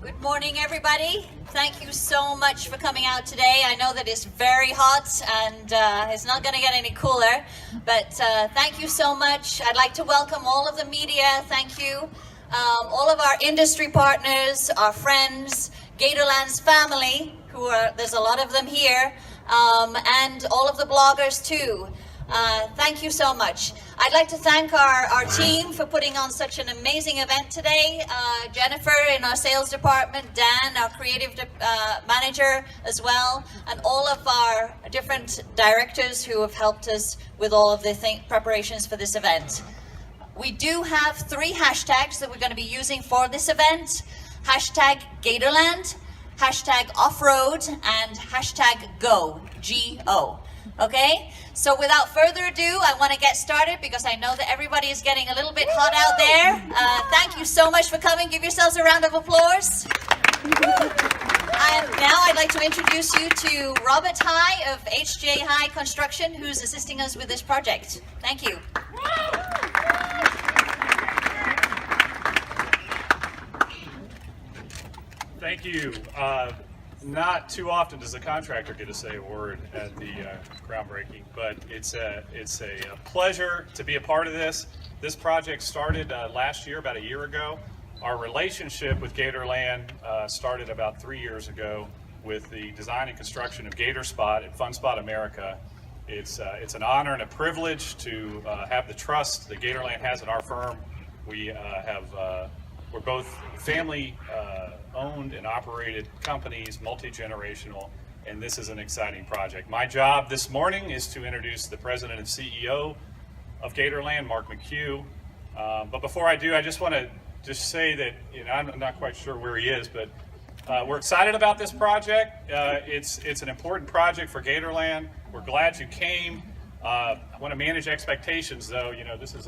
Good morning, everybody. Thank you so much for coming out today. I know that it's very hot and it's not going to get any cooler, but thank you so much. I'd like to welcome all of the media. Thank you. All of our industry partners, our friends, Gatorland's family, there's a lot of them here, and all of the bloggers too. Thank you so much. I'd like to thank our team for putting on such an amazing event today. Jennifer in our sales department, Dan, our creative manager as well, and all of our different directors who have helped us with all of the preparations for this event. We do have 3 hashtags that we're going to be using for this event. Hashtag Gatorland, hashtag Offroad, and hashtag Go, G-O. Okay, so without further ado, I want to get started because I know that everybody is getting a little bit hot out there. Thank you so much for coming. Give yourselves a round of applause. And now I'd like to introduce you to Robert High of HJ High Construction, who's assisting us with this project. Thank you. Thank you. Not too often does a contractor get to say a word at the groundbreaking, but it's a pleasure to be a part of this. This project started last year, about a year ago. Our relationship with Gatorland started about 3 years ago with the design and construction of Gator Spot at Fun Spot America. It's an honor and a privilege to have the trust that Gatorland has in our firm. We're both family owned and operated companies, multi-generational, and this is an exciting project. My job this morning is to introduce the president and CEO of Gatorland, Mark McHugh. But before I do, I just want to say that I'm not quite sure where he is, but we're excited about this project. It's an important project for Gatorland. We're glad you came. I want to manage expectations, though. This is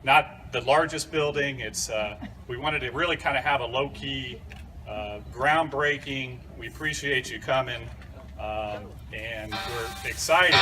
not the largest building. We wanted to really kind of have a low-key, groundbreaking. We appreciate you coming, and we're excited.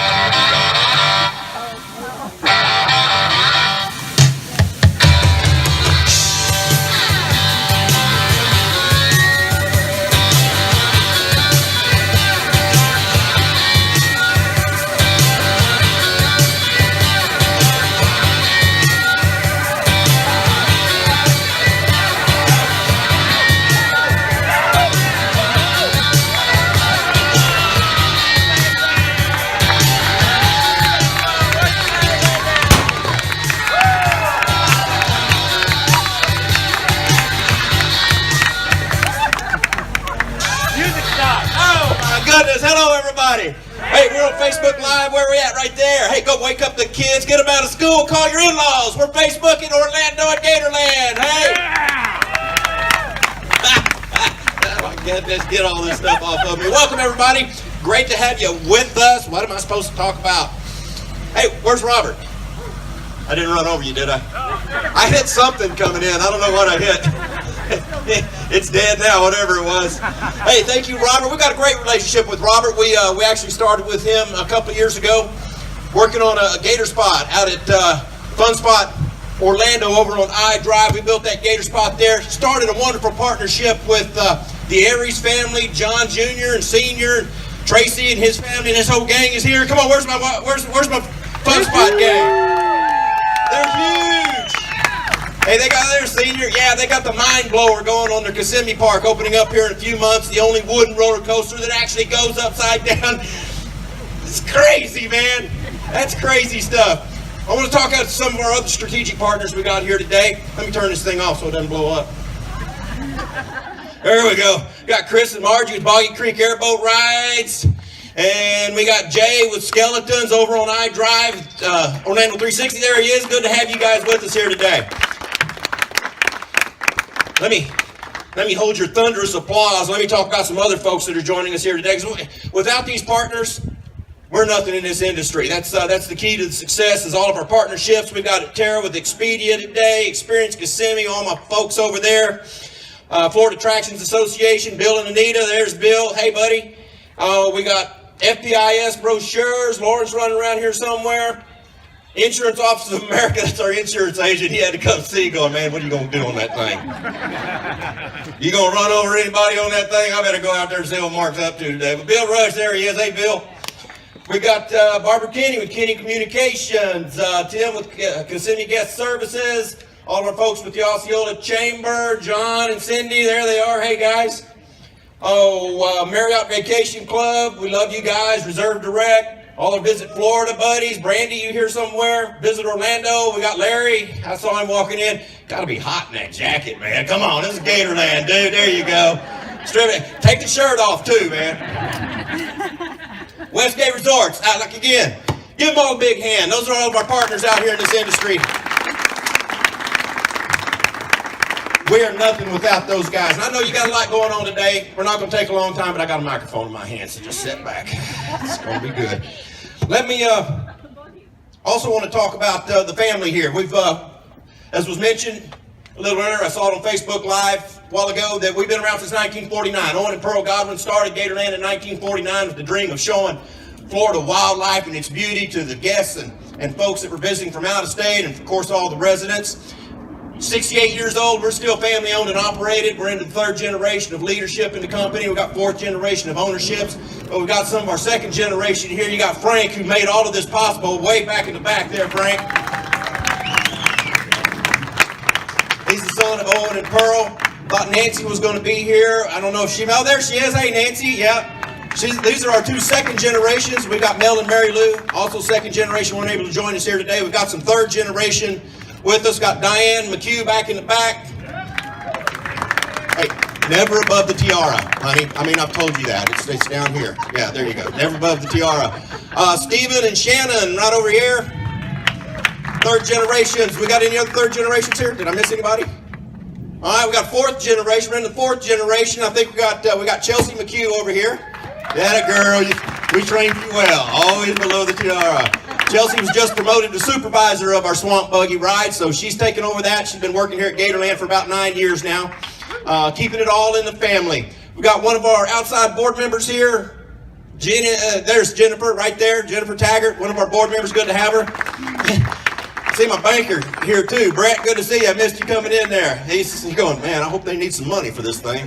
Hello, everybody. Hey, we're on Facebook Live. Where are we at? Right there. Hey, go wake up the kids. Get them out of school. Call your in-laws. We're Facebooking Orlando at Gatorland. Hey. Oh, my goodness. Get all this stuff off of me. Welcome, everybody. Great to have you with us. What am I supposed to talk about? Hey, where's Robert? I didn't run over you, did I? I hit something coming in. I don't know what I hit. It's dead now, whatever it was. Hey, thank you, Robert. We've got a great relationship with Robert. We actually started with him a couple of years ago, working on a Gator Spot out at Fun Spot Orlando over on I-Drive. We built that Gator Spot there. Started a wonderful partnership with the Aries family, John Jr. and Sr., Tracy and his family, and his whole gang is here. Come on, where's my Fun Spot gang? They're huge. Hey, they got their senior. Yeah, they got the Mind Blower going on their Kissimmee Park, opening up here in a few months. The only wooden roller coaster that actually goes upside down. It's crazy, man. That's crazy stuff. I want to talk about some of our other strategic partners we got here today. Let me turn this thing off so it doesn't blow up. There we go. We got Chris and Margie with Boggy Creek Airboat Rides. And we got Jay with Skeletons over on I-Drive, Orlando 360. There he is. Good to have you guys with us here today. Let me hold your thunderous applause. Let me talk about some other folks that are joining us here today. Without these partners, we're nothing in this industry. That's the key to the success is all of our partnerships. We've got Tara with Expedia today, Experience Kissimmee, all my folks over there. Florida Attractions Association, Bill and Anita. There's Bill. Hey, buddy. We got FBIS brochures. Lauren's running around here somewhere. Insurance Office of America, that's our insurance agent. He had to come see, going, man, what are you going to do on that thing? You going to run over anybody on that thing? I better go out there and see what Mark's up to today. But Bill Rush, there he is. Hey, Bill. We got Barbara Kinney with Kinney Communications, Tim with Kissimmee Guest Services, all of our folks with the Osceola Chamber, John and Cindy, there they are. Hey, guys. Oh, Marriott Vacation Club, we love you guys. Reserve Direct. All our Visit Florida buddies. Brandy, you here somewhere? Visit Orlando. We got Larry. I saw him walking in. Got to be hot in that jacket, man. Come on, this is Gatorland, dude. There you go. Strip it. Take the shirt off, too, man. Westgate Resorts. Like again, give them all a big hand. Those are all of our partners out here in this industry. We are nothing without those guys. And I know you got a lot going on today. We're not going to take a long time, but I got a microphone in my hand, so just sit back. It's going to be good. Let me also want to talk about the family here. We've, as was mentioned a little earlier, I saw it on Facebook Live a while ago, that we've been around since 1949. Owen and Pearl Godwin started Gatorland in 1949 with the dream of showing Florida wildlife and its beauty to the guests and folks that were visiting from out of state, and of course all the residents. 68 years old, we're still family owned and operated. We're into the third generation of leadership in the company. We've got fourth generation of ownerships. But we've got some of our second generation here. You got Frank, who made all of this possible, way back in the back there, Frank. He's the son of Owen and Pearl. Thought Nancy was going to be here. I don't know if she, oh, there she is. Hey, Nancy, yeah. These are our two second generations. We've got Mel and Mary Lou, also second generation, weren't able to join us here today. We've got some third generation with us. Got Diane McHugh back in the back. Hey, never above the tiara, honey. I mean, I've told you that. It's down here. Yeah, there you go. Never above the tiara. Stephen and Shannon right over here. Third generations. We got any other third generations here? Did I miss anybody? All right, we got fourth generation. We're in the fourth generation. I think we got Chelsea McHugh over here. That girl, we trained you well. Always below the tiara. Chelsea was just promoted to supervisor of our swamp buggy ride, so she's taken over that. She's been working here at Gatorland for about 9 years now, keeping it all in the family. We got one of our outside board members here. There's Jennifer right there, Jennifer Taggart, one of our board members. Good to have her. See my banker here too. Brett, good to see you. I missed you coming in there. He's going, man, I hope they need some money for this thing.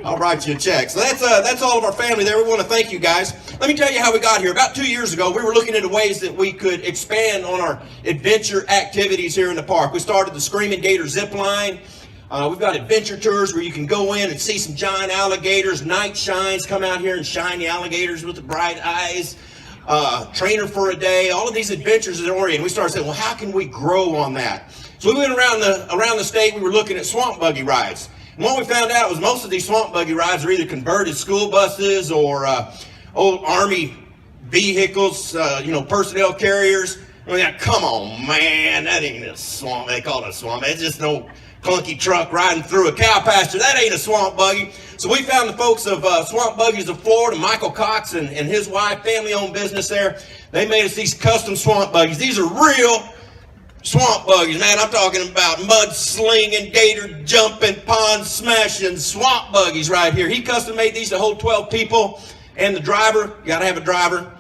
I'll write you a check. So that's all of our family there. We want to thank you guys. Let me tell you how we got here. About 2 years ago, we were looking into ways that we could expand on our adventure activities here in the park. We started the Screaming Gator zip line. We've got adventure tours where you can go in and see some giant alligators. Night shines, come out here and shine the alligators with the bright eyes. Trainer for a day. All of these adventures that are in. We started saying, well, how can we grow on that? So we went around the state. We were looking at swamp buggy rides. And what we found out was most of these swamp buggy rides are either converted school buses or old Army vehicles, personnel carriers. And we thought, come on, man, that ain't a swamp. They call it a swamp. It's just no clunky truck riding through a cow pasture. That ain't a swamp buggy. So we found the folks of Swamp Buggies of Florida, Michael Cox and his wife, family-owned business there. They made us these custom swamp buggies. These are real swamp buggies, man. I'm talking about mud slinging, gator jumping, pond smashing swamp buggies right here. He custom made these to hold 12 people and the driver. You got to have a driver.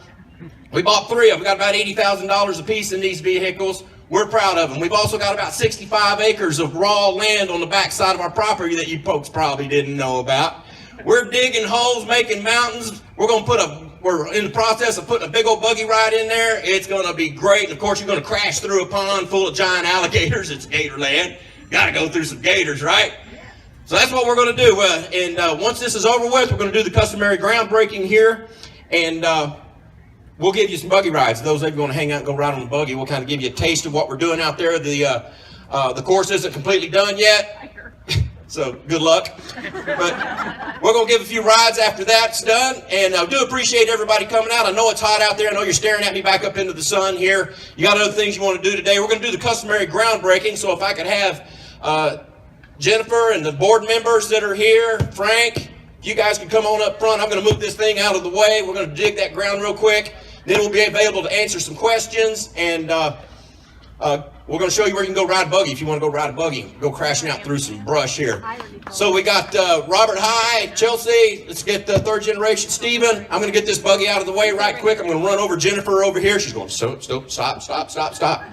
We bought 3 of them. We got about $80,000 a piece in these vehicles. We're proud of them. We've also got about 65 acres of raw land on the back side of our property that you folks probably didn't know about. We're digging holes, making mountains. We're in the process of putting a big old buggy ride in there. It's going to be great. And of course, you're going to crash through a pond full of giant alligators. It's Gatorland. Got to go through some gators, right? So that's what we're going to do. And once this is over with, we're going to do the customary groundbreaking here. And we'll give you some buggy rides. Those of you want to hang out and go ride on the buggy, we'll kind of give you a taste of what we're doing out there. The course isn't completely done yet. So good luck. But we're going to give a few rides after that's done. And I do appreciate everybody coming out. I know it's hot out there. I know you're staring at me back up into the sun here. You got other things you want to do today. We're going to do the customary groundbreaking. So if I could have Jennifer and the board members that are here, Frank, if you guys can come on up front. I'm going to move this thing out of the way. We're going to dig that ground real quick. Then we'll be available to answer some questions and we're going to show you where you can go ride a buggy if you want to go ride a buggy. Go crashing out through some brush here. So we got Robert High, Chelsea. Let's get the third generation, Stephen. I'm going to get this buggy out of the way right quick. I'm going to run over Jennifer over here. She's going, stop.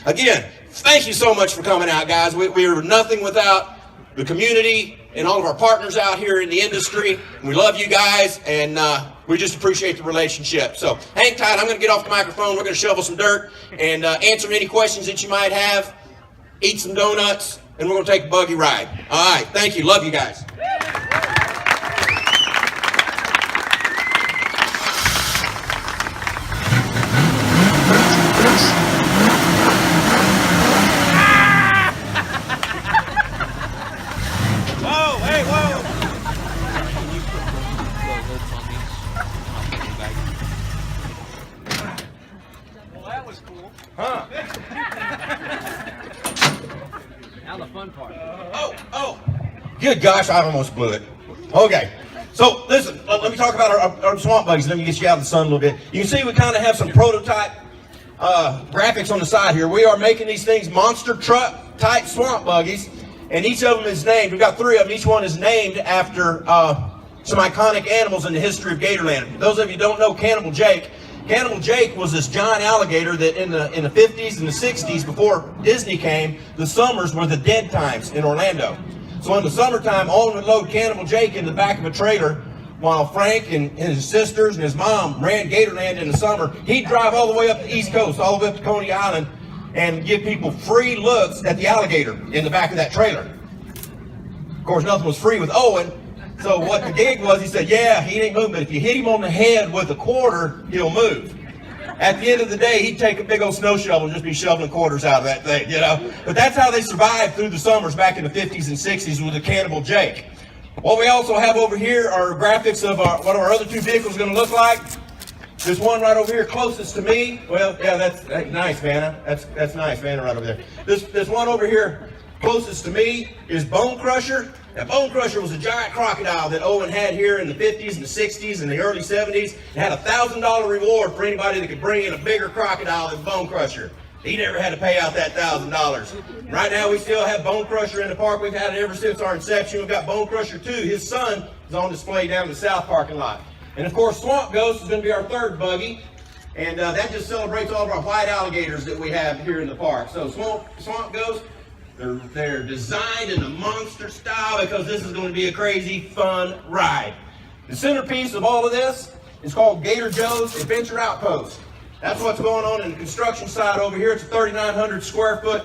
Again, thank you so much for coming out, guys. We are nothing without the community and all of our partners out here in the industry. We love you guys, and we just appreciate the relationship. So hang tight. I'm going to get off the microphone. We're going to shovel some dirt and answer any questions that you might have, eat some donuts, and we're going to take a buggy ride. All right. Thank you. Love you guys. Huh? Now the fun part. Oh. Good gosh, I almost blew it. Okay. So, listen, let me talk about our swamp buggies. Let me get you out of the sun a little bit. You can see we kind of have some prototype graphics on the side here. We are making these things monster truck type swamp buggies, and each of them is named. We've got 3 of them. Each one is named after some iconic animals in the history of Gatorland. Those of you who don't know Cannibal Jake, Cannibal Jake was this giant alligator that in the 50s and the 60s, before Disney came, the summers were the dead times in Orlando. So in the summertime, Owen would load Cannibal Jake in the back of a trailer while Frank and his sisters and his mom ran Gatorland in the summer. He'd drive all the way up the East Coast, all the way up to Coney Island, and give people free looks at the alligator in the back of that trailer. Of course, nothing was free with Owen. So what the gig was, he said, yeah, he ain't moving, but if you hit him on the head with a quarter, he'll move. At the end of the day, he'd take a big old snow shovel and just be shoveling quarters out of that thing, you know. But that's how they survived through the summers back in the 50s and 60s with the Cannibal Jake. What we also have over here are graphics of what our other 2 vehicles are going to look like. This one right over here closest to me, well, yeah, that's nice, Vanna. That's nice, Vanna, right over there. This one over here closest to me is Bone Crusher. Now, Bone Crusher was a giant crocodile that Owen had here in the 50s and the 60s and the early 70s. It had a $1,000 reward for anybody that could bring in a bigger crocodile than Bone Crusher. He never had to pay out that $1,000. Right now, we still have Bone Crusher in the park. We've had it ever since our inception. We've got Bone Crusher 2. His son is on display down in the south parking lot. And of course, Swamp Ghost is going to be our 3rd buggy. And that just celebrates all of our white alligators that we have here in the park. So Swamp Ghost, they're designed in the monster style because this is going to be a crazy, fun ride. The centerpiece of all of this is called Gator Joe's Adventure Outpost. That's what's going on in the construction side over here. It's a 3,900 square foot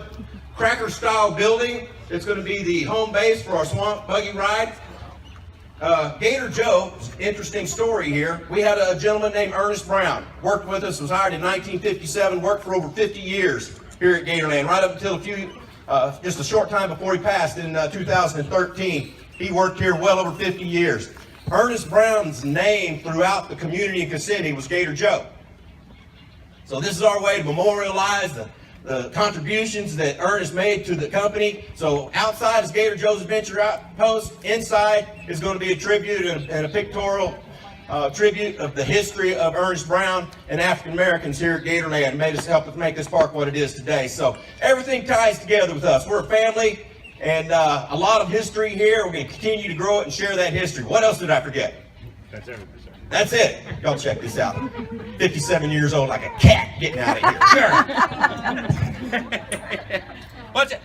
cracker style building. It's going to be the home base for our swamp buggy ride. Gator Joe, interesting story here. We had a gentleman named Ernest Brown, worked with us, was hired in 1957, worked for over 50 years here at Gatorland, right up until just a short time before he passed in 2013. He worked here well over 50 years. Ernest Brown's name throughout the community in Kissimmee was Gator Joe. So this is our way to memorialize the contributions that Ernest made to the company. So outside is Gator Joe's Adventure Outpost. Inside is going to be a tribute and a pictorial tribute of the history of Ernest Brown and African Americans here at Gatorland. Helped us make this park what it is today. So everything ties together with us. We're a family and a lot of history here. We're going to continue to grow it and share that history. What else did I forget? That's everything, sir. That's it. Y'all check this out. 57 years old like a cat getting out of here. Sure. What's it?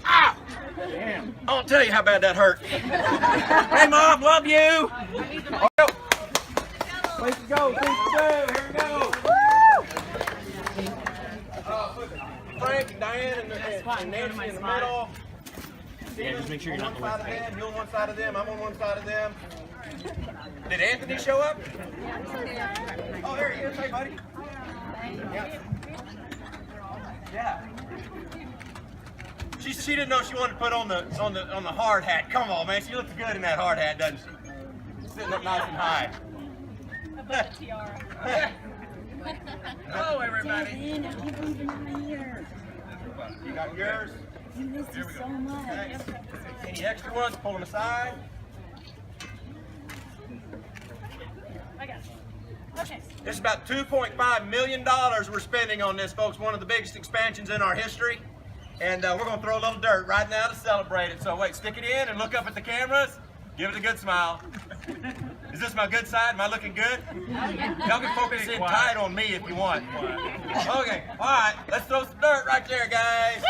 Ow! Damn. I won't tell you how bad that hurt. Hey, Mom, love you. Place to go. Here we go. Frank and Diane and Nancy in the middle. Yeah, just make sure you're not in the way. You're on one side of them. I'm on one side of them. Did Anthony show up? Oh, there he is. Hey, buddy. Yeah. She didn't know she wanted to put on the hard hat. Come on, man. She looks good in that hard hat, doesn't she? Sitting up nice and high. Hello, everybody. You got yours? You missed it so much. Okay. Any extra ones? Pull them aside. I got it. Okay. It's about $2.5 million we're spending on this, folks. One of the biggest expansions in our history. And we're going to throw a little dirt right now to celebrate it. So wait, stick it in and look up at the cameras. Give it a good smile. Is this my good side? Am I looking good? Y'all can focus in tight on me if you want. Okay, all right. Let's throw some dirt right there, guys.